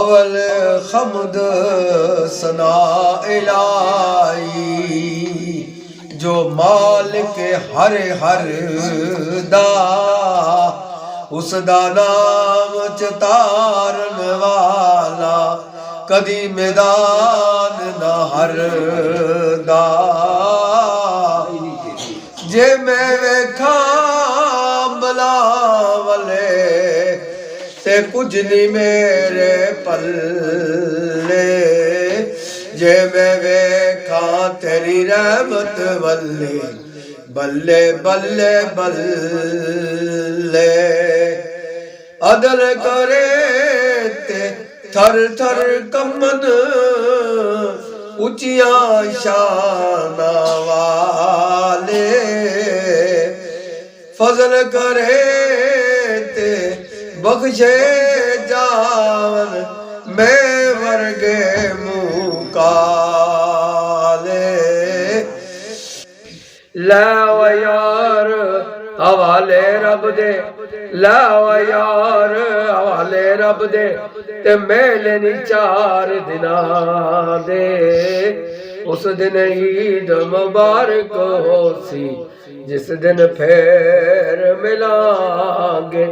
अवल खमद सना इलाही जो मालिक हर हर दा उसदा नाम चतारन वाला कदी मैदान ना हरदा जे मैं वेखा बलावले ते कुछ नहीं मेरे पल्ले जे मैं वेखा तेरी रहमत वल्ले बल्ले बल्ले बल्ले अदल करे ते थर थर कमन उचिया शाना वाले फजल करे ते बख्शे जावन मैं वर्गे मुकाले लाओ यार हवाले रब दे लाओ यार हवाले रब दे ते मेले नी 4 दिना दे उस दिन ईद मुबारक होसी जिस दिन फिर मिलांगे।